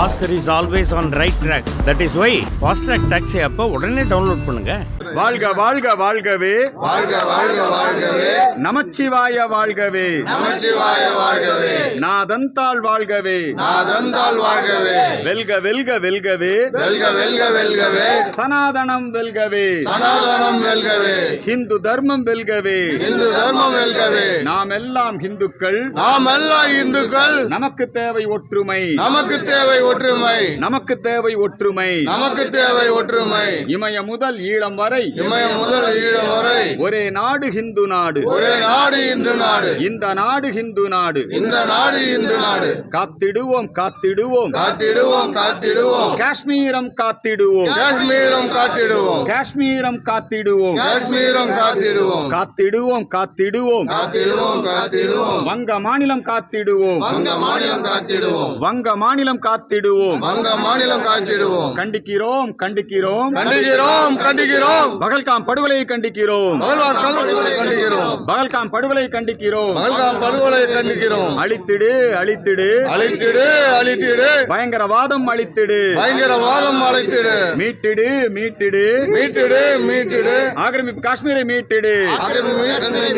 Oscar is always on right track. That is why Fast Track Taxi app உடனே download பண்ணுங்க. வாழ்க வாழ்க வாழ்கவே, வாழ்க வாழ்க வாழ்கவே, நமச்சிவாய வாழ்கவே, நமச்சிவாய வாழ்கவே, நாதந்தாள் வாழ்கவே, நாதந்தாள் வாழ்கவே, வெல்க வெல்க வெல்கவே, வெல்க வெல்க வெல்கவே, சனாதனம் வெல்கவே, சனாதனம் வெல்கவே, ஹிந்து தர்மம் வெல்கவே, இந்து தர்மம் வெல்கவே, நாம் எல்லாம் ஹிந்துக்கள், நாம் எல்லாம் இந்துக்கள், நமக்கு தேவை ஒற்றுமை, நமக்கு தேவை ஒற்றுமை, நமக்கு தேவை ஒற்றுமை, நமக்கு தேவை ஒற்றுமை, இமய முதல் ஈழம் வரை, இமயம் முதல் ஈழம் வரை, ஒரே நாடு ஹிந்து நாடு, ஒரே நாடு இந்து நாடு, இந்த நாடு ஹிந்து நாடு, இந்த நாடு இந்து நாடு, காத்திடுவோம் காத்திடுவோம், காத்திடுவோம் காத்திடுவோம், காஷ்மீரம் காத்திடுவோம், காஷ்மீரம் காத்திடுவோம், காஷ்மீரம் காத்திடுவோம், காஷ்மீரம் காத்திடுவோம், காத்திடுவோம் காத்திடுவோம், காத்திடுவோம் காத்திடுவோம், வங்க மாநிலம் காத்திடுவோம், வங்க மாநிலம் காத்திடுவோம், வங்க மாநிலம் காத்திடுவோம், வங்க மாநிலம் காத்திடுவோம், கண்டிக்கிறோம் கண்டிக்கிறோம், கண்டிக்கிறோம் கண்டிக்கிறோம், பகல்காம் படுகொலையை கண்டிக்கிறோம், பகல்வான் படுகொலை கண்டிக்கிறோம், பகல்காம் படுகொலை கண்டிக்கிறோம், பகல்காம் படுகொலை கண்டிக்கிறோம், அழித்திடு அழித்திடு, அழித்திடு அழித்திடு, பயங்கரவாதம் அழித்திடு, பயங்கரவாதம் அழைத்திடு, மீட்டிடு மீட்டிடு, மீட்டிடு மீட்டிடு, ஆக்கிரமிப்பு காஷ்மீரை மீட்டிடு,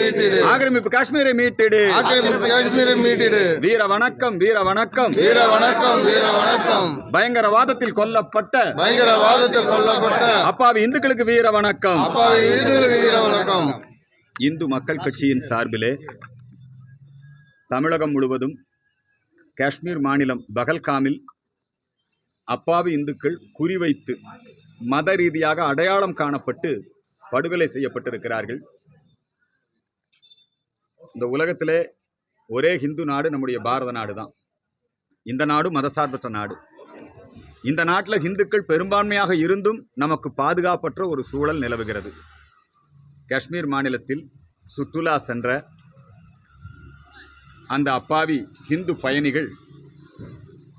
மீட்டிடு, ஆக்கிரமிப்பு காஷ்மீரை மீட்டிடு, ஆக்கிரமிப்பு காஷ்மீரை மீட்டிடு, வீர வணக்கம் வீர வணக்கம், வீர வணக்கம் வீர வணக்கம், பயங்கரவாதத்தில் கொல்லப்பட்ட பயங்கரவாதத்தில் கொல்லப்பட்ட அப்பாவி இந்துக்களுக்கு வீர வணக்கம். அப்பாவி இந்துக்களுக்கு வீர வணக்கம். இந்து மக்கள் கட்சியின் சார்பிலே தமிழகம் முழுவதும் காஷ்மீர் மாநிலம் பகல்காமில் அப்பாவி இந்துக்கள் குறிவைத்து மத ரீதியாக அடையாளம் காணப்பட்டு படுகொலை செய்யப்பட்டிருக்கிறார்கள். இந்த உலகத்திலே ஒரே ஹிந்து நாடு நம்முடைய பாரத நாடு தான். இந்த நாடு மதசார்பற்ற நாடு. இந்த நாட்டில் ஹிந்துக்கள் பெரும்பான்மையாக இருந்தும் நமக்கு பாதுகாப்பற்ற ஒரு சூழல் நிலவுகிறது. காஷ்மீர் மாநிலத்தில் சுற்றுலா சென்ற அந்த அப்பாவி ஹிந்து பயணிகள்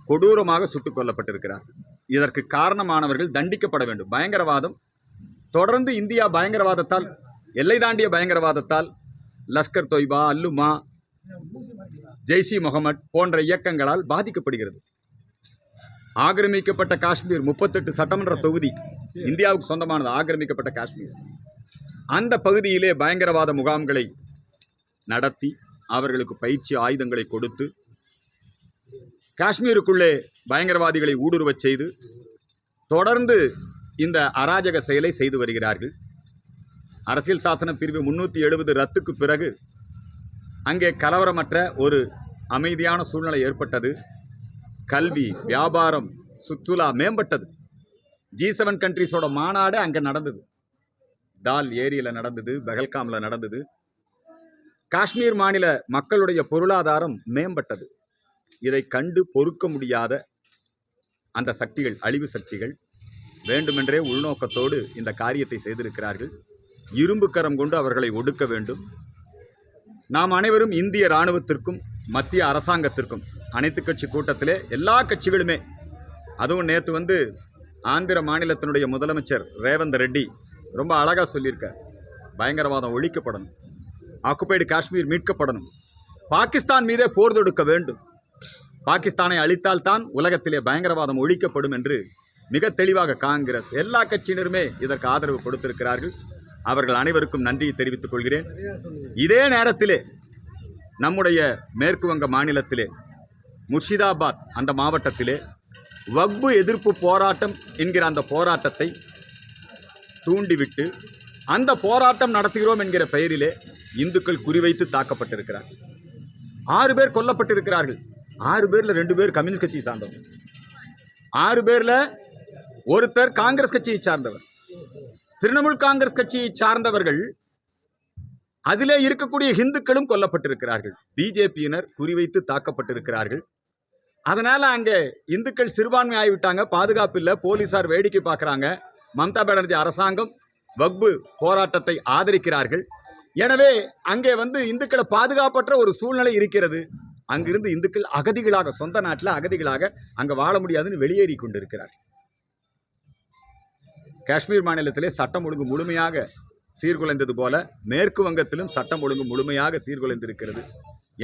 கொடூரமாக சுட்டுக் கொல்லப்பட்டிருக்கிறார். இதற்கு காரணமானவர்கள் தண்டிக்கப்பட வேண்டும். பயங்கரவாதம் தொடர்ந்து இந்தியா பயங்கரவாதத்தால், எல்லை தாண்டிய பயங்கரவாதத்தால், லஷ்கர் தொய்பா, அல்லுமா, ஜெய்ஷி முகமது போன்ற இயக்கங்களால் பாதிக்கப்படுகிறது. ஆக்கிரமிக்கப்பட்ட காஷ்மீர் 38 சட்டமன்ற தொகுதி இந்தியாவுக்கு சொந்தமானது. ஆக்கிரமிக்கப்பட்ட காஷ்மீர், அந்த பகுதியிலே பயங்கரவாத முகாம்களை நடத்தி அவர்களுக்கு பயிற்சி ஆயுதங்களை கொடுத்து காஷ்மீருக்குள்ளே பயங்கரவாதிகளை ஊடுருவச் செய்து தொடர்ந்து இந்த அராஜக செயலை செய்து வருகிறார்கள். அரசியல் சாசன பிரிவு 370 ரத்துக்கு பிறகு அங்கே கலவரமற்ற ஒரு அமைதியான சூழ்நிலை ஏற்பட்டது. கல்வி, வியாபாரம், சுற்றுலா மேம்பட்டது. G7 கண்ட்ரிஸோட மாநாடு அங்கே நடந்தது. தால் ஏரியில் நடந்தது, பகல்காமில் நடந்தது. காஷ்மீர் மாநில மக்களுடைய பொருளாதாரம் மேம்பட்டது. இதை கண்டு பொறுக்க முடியாத அந்த சக்திகள், அழிவு சக்திகள் வேண்டுமென்றே உள்நோக்கத்தோடு இந்த காரியத்தை செய்திருக்கிறார்கள். இரும்பு கரம் கொண்டு அவர்களை ஒடுக்க வேண்டும். நாம் அனைவரும் இந்திய இராணுவத்திற்கும் மத்திய அரசாங்கத்திற்கும் அனைத்து கட்சி கூட்டத்திலே எல்லா கட்சிகளுமே, அதுவும் நேற்று ஆந்திர மாநிலத்தினுடைய முதலமைச்சர் ரேவந்த் ரெட்டி ரொம்ப அழகாக சொல்லியிருக்கார். பயங்கரவாதம் ஒழிக்கப்படணும், ஆக்குபைடு காஷ்மீர் மீட்கப்படணும், பாகிஸ்தான் மீதே போர் தொடுக்க வேண்டும், பாகிஸ்தானை அழித்தால்தான் உலகத்திலே பயங்கரவாதம் ஒழிக்கப்படும் என்று மிக தெளிவாக காங்கிரஸ் எல்லா கட்சியினருமே இதற்கு ஆதரவு கொடுத்திருக்கிறார்கள். அவர்கள் அனைவருக்கும் நன்றியை தெரிவித்துக் கொள்கிறேன். இதே நேரத்திலே நம்முடைய மேற்கு வங்க மாநிலத்திலே முர்ஷிதாபாத் அந்த மாவட்டத்திலே வக்பு எதிர்ப்பு போராட்டம் என்கிற அந்த போராட்டத்தை தூண்டிவிட்டு அந்த போராட்டம் நடத்துகிறோம் என்கிற பெயரிலே இந்துக்கள் குறிவைத்து தாக்கப்பட்டிருக்கிறார். 6 பேர் கொல்லப்பட்டிருக்கிறார்கள். 6 பேரில் 2 பேர் கம்யூனிஸ்ட் கட்சியை சார்ந்தவர், 6 பேரில் ஒருத்தர் காங்கிரஸ் கட்சியை சார்ந்தவர். திரிணாமுல் காங்கிரஸ் கட்சியை சார்ந்தவர்கள், அதிலே இருக்கக்கூடிய இந்துக்களும் கொல்லப்பட்டிருக்கிறார்கள். பிஜேபியினர் குறிவைத்து தாக்கப்பட்டிருக்கிறார்கள். அதனால அங்கே இந்துக்கள் சிறுபான்மை ஆகிவிட்டாங்க. பாதுகாப்பு இல்லை, போலீசார் வேடிக்கை பார்க்குறாங்க. மம்தா பானர்ஜி அரசாங்கம் வக்பு போராட்டத்தை ஆதரிக்கிறார்கள். எனவே அங்கே இந்துக்களை பாதுகாப்பற்ற ஒரு சூழ்நிலை இருக்கிறது. அங்கிருந்து இந்துக்கள் அகதிகளாக, சொந்த நாட்டில் அகதிகளாக அங்கே வாழ முடியாதுன்னு வெளியேறி கொண்டிருக்கிறார்கள். காஷ்மீர் மாநிலத்திலே சட்டம் ஒழுங்கு முழுமையாக சீர்குலைந்தது போல மேற்கு வங்கத்திலும் சட்டம் ஒழுங்கு முழுமையாக சீர்குலைந்திருக்கிறது.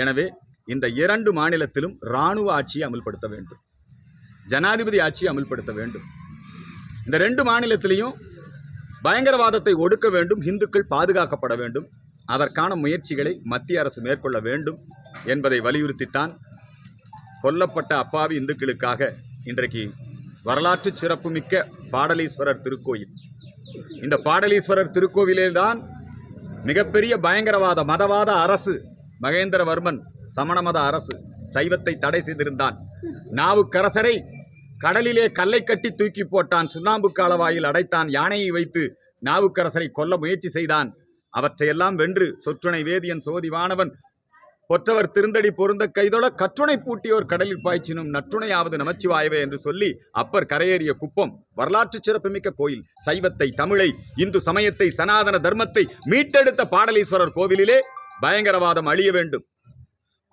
எனவே இந்த 2 மாநிலத்திலும் இராணுவ ஆட்சியை அமல்படுத்த வேண்டும். ஜனாதிபதி ஆட்சியை அமல்படுத்த வேண்டும். இந்த 2 மாநிலத்திலையும் பயங்கரவாதத்தை ஒடுக்க வேண்டும், இந்துக்கள் பாதுகாக்கப்பட வேண்டும். அதற்கான முயற்சிகளை மத்திய அரசு மேற்கொள்ள வேண்டும் என்பதை வலியுறுத்தித்தான் கொல்லப்பட்ட அப்பாவி இந்துக்களுக்காக இன்றைக்கு வரலாற்று சிறப்புமிக்க பாடலீஸ்வரர் திருக்கோயில். இந்த பாடலீஸ்வரர் திருக்கோவிலே தான் மிகப்பெரிய பயங்கரவாத மதவாத அரசு மகேந்திரவர்மன் சமண மத அரசு சைவத்தை தடை செய்திருந்தான். நாவுக்கரசரை கடலிலே கல்லை கட்டி தூக்கி போட்டான், சுண்ணாம்பு காலவாயில் அடைத்தான், யானையை வைத்து நாவுக்கரசரை கொல்ல முயற்சி செய்தான். அவற்றையெல்லாம் வென்று சொற்றுணை வேதியன் சோதிவானவன் பொற்றவர் திருந்தடி பொருந்த கைதொட கற்றுணை பூட்டியோர் கடலில் பாய்ச்சினும் நற்றுணையாவது நமச்சிவாயவே என்று சொல்லி அப்பர் கரையேறிய குப்பம் வரலாற்று சிறப்புமிக்க கோயில். சைவத்தை, தமிழை, இந்து சமயத்தை, சனாதன தர்மத்தை மீட்டெடுத்த பாடலீஸ்வரர் கோவிலிலே பயங்கரவாதம் அழிய வேண்டும்,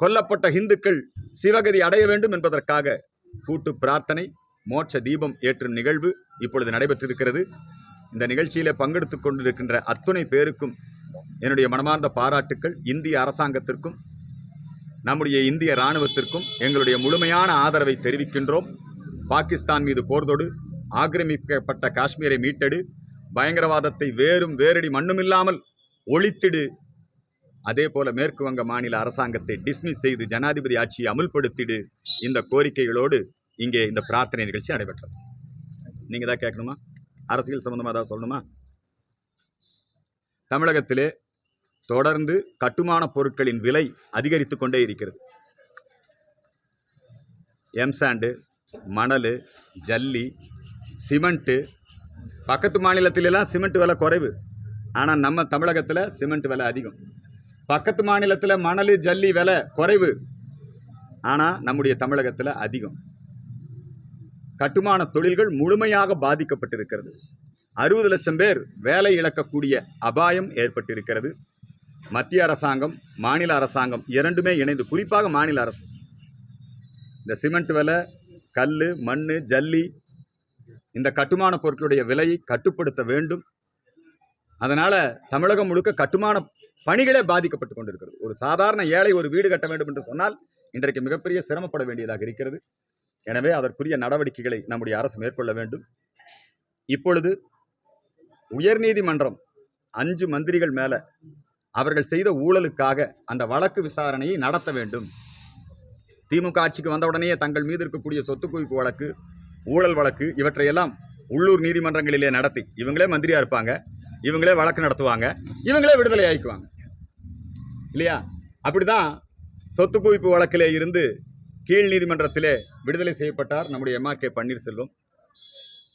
கொல்லப்பட்ட இந்துக்கள் சிவகதி அடைய வேண்டும் என்பதற்காக கூட்டு பிரார்த்தனை, மோட்ச தீபம் ஏற்றும் நிகழ்வு இப்பொழுது நடைபெற்றிருக்கிறது. இந்த நிகழ்ச்சியிலே பங்கெடுத்துக் கொண்டிருக்கின்ற அத்துணை பேருக்கும் என்னுடைய மனமார்ந்த பாராட்டுக்கள். இந்திய அரசாங்கத்திற்கும் நம்முடைய இந்திய இராணுவத்திற்கும் எங்களுடைய முழுமையான ஆதரவை தெரிவிக்கின்றோம். பாகிஸ்தான் மீது போர்தொடு, ஆக்கிரமிக்கப்பட்ட காஷ்மீரை மீட்டெடு, பயங்கரவாதத்தை வேரும் வேரடி மண்ணுமில்லாமல் ஒழித்திடு. அதே போல மேற்கு வங்க மாநில அரசாங்கத்தை டிஸ்மிஸ் செய்து ஜனாதிபதி ஆட்சியை அமுல்படுத்திடு. இந்த கோரிக்கைகளோடு இங்கே இந்த பிரார்த்தனை நிகழ்ச்சி நடைபெற்றது. நீங்கள் தான் கேட்கணுமா? அரசியல் சம்பந்தமாக தான் சொல்லணுமா? தமிழகத்திலே தொடர்ந்து கட்டுமான பொருட்களின் விலை அதிகரித்து கொண்டே இருக்கிறது. எம்சாண்டு, மணல், ஜல்லி, சிமெண்ட்டு. பக்கத்து மாநிலத்திலெல்லாம் சிமெண்ட் விலை குறைவு, ஆனால் நம்ம தமிழகத்தில் சிமெண்ட் விலை அதிகம். பக்கத்து மாநிலத்தில் மணல், ஜல்லி விலை குறைவு, ஆனால் நம்முடைய தமிழகத்தில் அதிகம். கட்டுமான தொழில்கள் முழுமையாக பாதிக்கப்பட்டிருக்கிறது. 60 லட்சம் பேர் வேலை இழக்கக்கூடிய அபாயம் ஏற்பட்டிருக்கிறது. மத்திய அரசாங்கம், மாநில அரசாங்கம் இரண்டுமே இணைந்து, குறிப்பாக மாநில அரசு, இந்த சிமெண்ட் விலை, கல், மண், ஜல்லி, இந்த கட்டுமான பொருட்களுடைய விலையை கட்டுப்படுத்த வேண்டும். அதனால் தமிழகம் முழுக்க கட்டுமான பணிகளே பாதிக்கப்பட்டு கொண்டிருக்கிறது. ஒரு சாதாரண ஏழை ஒரு வீடு கட்ட வேண்டும் என்று சொன்னால் இன்றைக்கு மிகப்பெரிய சிரமப்பட வேண்டியதாக இருக்கிறது. எனவே அதற்குரிய நடவடிக்கைகளை நம்முடைய அரசு மேற்கொள்ள வேண்டும். இப்பொழுது உயர்நீதிமன்றம் 5 மந்திரிகள் மேலே அவர்கள் செய்த ஊழலுக்காக அந்த வழக்கு விசாரணையை நடத்த வேண்டும். திமுக ஆட்சிக்கு வந்தவுடனே தங்கள் மீது இருக்கக்கூடிய சொத்து குவிப்பு வழக்கு, ஊழல் வழக்கு இவற்றையெல்லாம் உள்ளூர் நீதிமன்றங்களிலே நடத்தி இவங்களே மந்திரியாக இருப்பாங்க, இவங்களே வழக்கு நடத்துவாங்க, இவங்களே விடுதலை ஆயிக்குவாங்க இல்லையா? அப்படிதான் சொத்து குவிப்பு வழக்கிலே இருந்து கீழ் நீதிமன்றத்திலே விடுதலை செய்யப்பட்டார் நம்முடைய MRK பன்னீர்செல்வம்.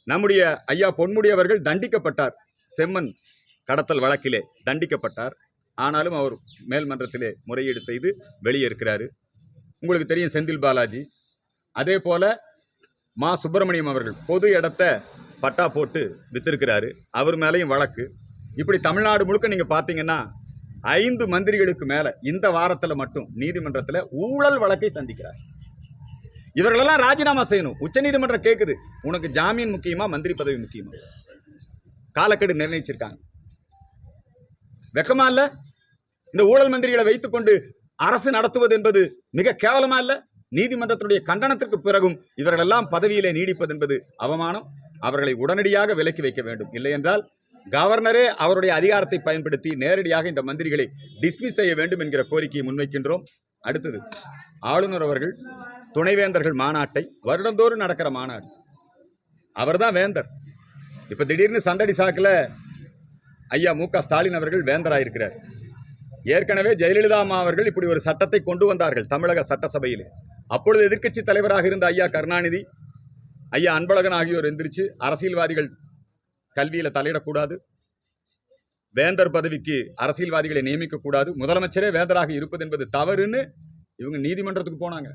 நம்முடைய ஐயா பொன்முடி அவர்கள் தண்டிக்கப்பட்டார், செம்மன் கடத்தல் வழக்கிலே தண்டிக்கப்பட்டார். ஆனாலும் அவர் மேல்மன்றத்திலே முறையீடு செய்து வெளியே இருக்கிறாரு. உங்களுக்கு தெரியும் செந்தில் பாலாஜி. அதே போல மா சுப்பிரமணியம் அவர்கள் பொது இடத்தை பட்டா போட்டு வித்திருக்கிறாரு, அவர் மேலேயும் வழக்கு. இப்படி தமிழ்நாடு முழுக்க நீங்கள் பார்த்தீங்கன்னா 5 மந்திரிகளுக்கு மேலே இந்த வாரத்தில் மட்டும் நீதிமன்றத்தில் ஊழல் வழக்கை சந்திக்கிறார். இவர்களெல்லாம் ராஜினாமா செய்யணும். உச்சநீதிமன்றம் கேட்குது, உனக்கு ஜாமீன் முக்கியமா, மந்திரி பதவி முக்கியமா? காலக்கெடு நிர்ணயிச்சிருக்காங்க. வெக்கமா இல்லை? இந்த ஊழல் மந்திரிகளை வைத்துக்கொண்டு அரசு நடத்துவது என்பது மிக கேவலமா இல்லை? நீதிமன்றத்தினுடைய கண்டனத்திற்கு பிறகும் இவர்களெல்லாம் பதவியிலே நீடிப்பது என்பது அவமானம். அவர்களை உடனடியாக விலக்கி வைக்க வேண்டும். இல்லை என்றால் கவர்னரே அவருடைய அதிகாரத்தை பயன்படுத்தி நேரடியாக இந்த மந்திரிகளை டிஸ்மிஸ் செய்ய வேண்டும் என்கிற கோரிக்கையை முன்வைக்கின்றோம். அடுத்தது, ஆளுநர் அவர்கள் துணைவேந்தர்கள் மாநாட்டை, வருடந்தோறும் நடக்கிற மாநாடு, அவர் தான் வேந்தர். இப்போ திடீர்னு சந்தடி சாக்கில் ஐயா MK ஸ்டாலின் அவர்கள் வேந்தராயிருக்கிறார். ஏற்கனவே ஜெயலலிதா அம்மா அவர்கள் இப்படி ஒரு சட்டத்தை கொண்டு வந்தார்கள் தமிழக சட்டசபையில். அப்பொழுது எதிர்க்கட்சி தலைவராக இருந்த ஐயா கருணாநிதி, ஐயா அன்பழகன் ஆகியோர் எந்திரிச்சு அரசியல்வாதிகள் கல்வியில் தலையிடக்கூடாது, வேந்தர் பதவிக்கு அரசியல்வாதிகளை நியமிக்கக்கூடாது, முதலமைச்சரே வேந்தராக இருப்பது என்பது தவறுன்னு இவங்க நீதிமன்றத்துக்கு போனாங்க.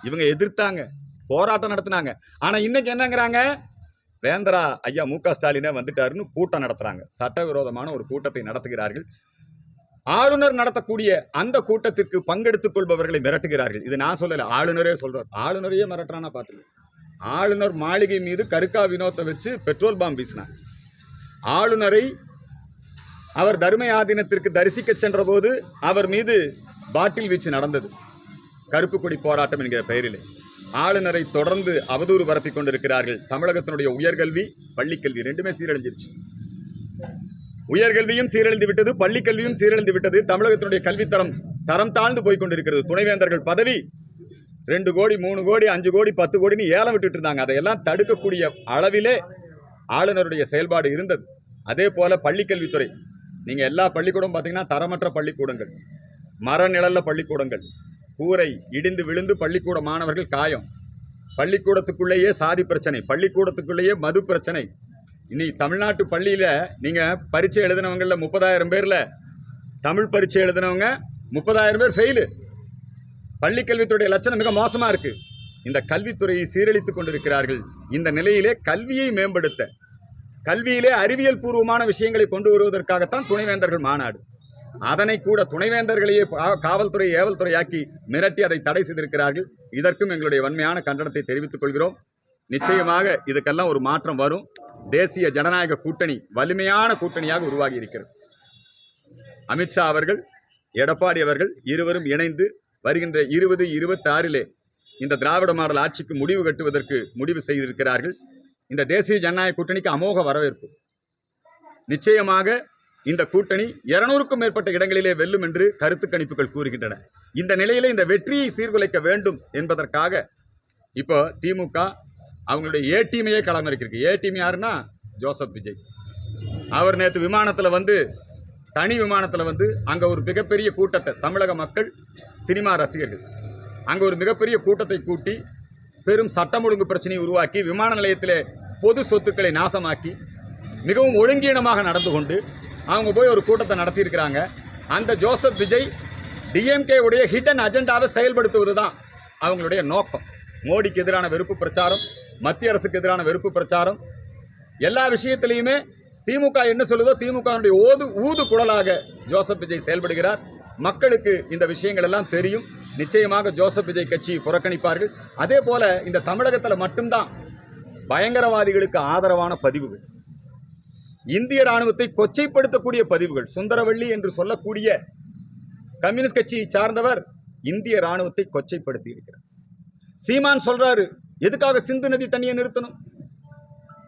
இவங்க எதிர்த்தாங்க, போராட்டம் நடத்தினாங்க. ஆனால் இன்னைக்கு என்னங்கிறாங்க, வேந்தரா ஐயா MK ஸ்டாலினே வந்துட்டாருன்னு கூட்டம் நடத்துறாங்க. சட்டவிரோதமான ஒரு கூட்டத்தை நடத்துகிறார்கள். ஆளுநர் நடத்தக்கூடிய அந்த கூட்டத்திற்கு பங்கெடுத்துக் கொள்பவர்களை மிரட்டுகிறார்கள். இது நான் சொல்லலை, ஆளுநரே சொல்றார். ஆளுநரையே மிரட்டுறானா பார்த்துங்க. ஆளுநர் மாளிகை மீது கருக்கா வினோத்தை வச்சு பெட்ரோல் பாம்பு வீசினார். ஆளுநரை அவர் தர்ம ஆதீனத்திற்கு தரிசிக்க சென்ற போது அவர் மீது பாட்டில் வீச்சு நடந்தது, கருப்பு கொடி போராட்டம் என்கிற பெயரிலே. ஆளுநரை தொடர்ந்து அவதூறு பரப்பிக் கொண்டிருக்கிறார்கள். தமிழகத்தினுடைய உயர்கல்வி பள்ளிக்கல்வி ரெண்டுமே சீரழிஞ்சிருச்சு. உயர்கல்வியும் சீரழிந்து விட்டது, பள்ளிக்கல்வியும் சீரழிந்து விட்டது. தமிழகத்தினுடைய கல்வித்தரம் தரம் தாழ்ந்து போய் கொண்டிருக்கிறது. துணைவேந்தர்கள் பதவி 2 கோடி 3 கோடி 5 கோடி 10 கோடின்னு ஏலம் விட்டுட்டு இருந்தாங்க. அதையெல்லாம் தடுக்கக்கூடிய அளவிலே ஆளுநருடைய செயல்பாடு இருந்தது. அதே போல பள்ளிக்கல்வித்துறை, நீங்க எல்லா பள்ளிக்கூடம் பார்த்தீங்கன்னா தரமற்ற பள்ளிக்கூடங்கள், மர நிழல்ல பள்ளிக்கூடங்கள், கூரை இடிந்து விழுந்து பள்ளிக்கூட மாணவர்கள் காயம், பள்ளிக்கூடத்துக்குள்ளேயே சாதி பிரச்சனை, பள்ளிக்கூடத்துக்குள்ளேயே மது பிரச்சனை. இன்னைக்கு தமிழ்நாட்டு பள்ளியில நீங்க பரீட்சை எழுதினவங்கள 30,000 பேர்ல தமிழ் பரீட்சை எழுதினவங்க 30,000 பேர் ஃபெயிலு. பள்ளிக்கல்வித்துறையுடைய லட்சணம் மிக மோசமா இருக்கு. இந்த கல்வித்துறையை சீரழித்துக் கொண்டிருக்கிறார்கள். இந்த நிலையிலே கல்வியை மேம்படுத்த, கல்வியிலே அறிவியல் பூர்வமான விஷயங்களை கொண்டு வருவதற்காகத்தான் துணைவேந்தர்கள் மாநாடு. அதனை கூட துணைவேந்தர்களையே காவல்துறை ஏவல்துறையாக்கி மிரட்டி அதை தடை செய்திருக்கிறார்கள். இதற்கும் எங்களுடைய வன்மையான கண்டனத்தை தெரிவித்துக் கொள்கிறோம். நிச்சயமாக இதுக்கெல்லாம் ஒரு மாற்றம் வரும். தேசிய ஜனநாயக கூட்டணி வலிமையான கூட்டணியாக உருவாகி இருக்கிறது. அமித்ஷா அவர்கள், எடப்பாடி அவர்கள் இருவரும் இணைந்து வருகின்ற 2026 இந்த திராவிட மாடல் ஆட்சிக்கு முடிவு கட்டுவதற்கு முடிவு செய்திருக்கிறார்கள். இந்த தேசிய ஜனநாயக கூட்டணிக்கு அமோக வரவேற்பு. நிச்சயமாக இந்த கூட்டணி 200க்கும் மேற்பட்ட இடங்களிலே வெல்லும் என்று கருத்து கணிப்புகள் கூறுகின்றன. இந்த நிலையிலே இந்த வெற்றியை சீர்குலைக்க வேண்டும் என்பதற்காக இப்போ திமுக அவங்களுடைய ஏ டீமையே களமிறக்கிருக்கு. ஏ டீம் யாருன்னா ஜோசப் விஜய். அவர் நேற்று விமானத்தில் வந்து, தனி விமானத்தில் வந்து அங்கே ஒரு மிகப்பெரிய கூட்டத்தை, தமிழக மக்கள் சினிமா ரசிகர்கள் அங்கே ஒரு மிகப்பெரிய கூட்டத்தை கூட்டி பெரும் சட்டம் ஒழுங்கு பிரச்சனையை உருவாக்கி விமான நிலையத்திலே பொது சொத்துக்களை நாசமாக்கி மிகவும் ஒழுங்கீனமாக நடந்து கொண்டு அவங்க போய் ஒரு கூட்டத்தை நடத்தியிருக்கிறாங்க. அந்த ஜோசப் விஜய் டிஎம்கே உடைய ஹிடன் அஜெண்டாவை செயல்படுத்துவது தான் அவங்களுடைய நோக்கம். மோடிக்கு எதிரான வெறுப்பு பிரச்சாரம், மத்திய அரசுக்கு எதிரான வெறுப்பு பிரச்சாரம், எல்லா விஷயத்திலையுமே திமுக என்ன சொல்லுதோ திமுக ஊது குழலாக ஜோசப் விஜய் செயல்படுகிறார். மக்களுக்கு இந்த விஷயங்கள் எல்லாம் தெரியும். நிச்சயமாக ஜோசப் விஜய் கட்சியை புறக்கணிப்பார்கள். அதே போல இந்த தமிழகத்தில் மட்டும்தான் பயங்கரவாதிகளுக்கு ஆதரவான பதிவுகள், இந்திய ராணுவத்தை கொச்சைப்படுத்தக்கூடிய பதிவுகள், சுந்தரவள்ளி என்று சொல்லக்கூடிய கம்யூனிஸ்ட் கட்சியை சார்ந்தவர் இந்திய ராணுவத்தை கொச்சைப்படுத்தி இருக்கிறார். சீமான் சொல்றாரு, எதுக்காக சிந்து நதி தண்ணியை நிறுத்தணும்?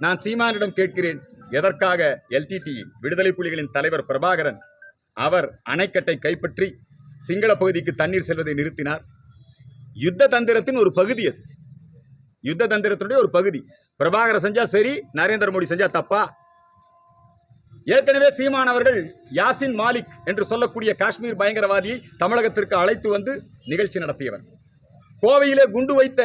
நான் சீமானிடம் கேட்கிறேன், எதற்காக எல்டிடி விடுதலை புலிகளின் தலைவர் பிரபாகரன் அவர் அணைக்கட்டை கைப்பற்றி சிங்கள பகுதிக்கு தண்ணீர் செல்வதை நிறுத்தினார்? யுத்த தந்திரத்தின் ஒரு பகுதி அது. யுத்த தந்திரத்தினுடைய ஒரு பகுதி. பிரபாகரன் செஞ்சா சரி, நரேந்திர மோடி செஞ்சா தப்பா? ஏற்கனவே சீமான் அவர்கள் யாசின் மாலிக் என்று சொல்லக்கூடிய காஷ்மீர் பயங்கரவாதியை தமிழகத்திற்கு அழைத்து வந்து நிகழ்ச்சி நடத்தியவர். கோவையிலே குண்டு வைத்த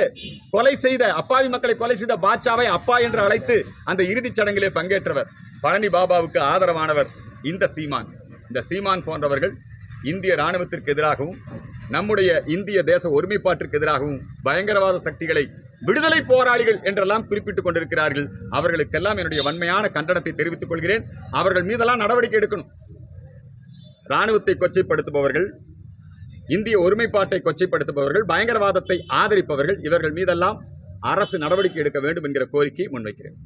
கொலை செய்த அப்பாவி மக்களை கொலை செய்த பாட்சாவை அப்பா என்று அழைத்து அந்த இறுதிச் சடங்கிலே பங்கேற்றவர். பழனி பாபாவுக்கு ஆதரவானவர் இந்த சீமான். இந்த சீமான் போன்றவர்கள் இந்திய ராணுவத்திற்கு எதிராகவும் நம்முடைய இந்திய தேச ஒருமைப்பாட்டிற்கு எதிராகவும் பயங்கரவாத சக்திகளை விடுதலை போராளிகள் என்றெல்லாம் குறிப்பிட்டுக் கொண்டிருக்கிறார்கள். அவர்களுக்கெல்லாம் என்னுடைய வன்மையான கண்டனத்தை தெரிவித்துக் கொள்கிறேன். அவர்கள் மீதெல்லாம் நடவடிக்கை எடுக்கணும். ராணுவத்தை கொச்சைப்படுத்துபவர்கள், இந்திய ஒருமைப்பாட்டை கொச்சைப்படுத்துபவர்கள், பயங்கரவாதத்தை ஆதரிப்பவர்கள், இவர்கள் மீதெல்லாம் அரசு நடவடிக்கை எடுக்க வேண்டும் என்கிற கோரிக்கையை முன்வைக்கிறேன்.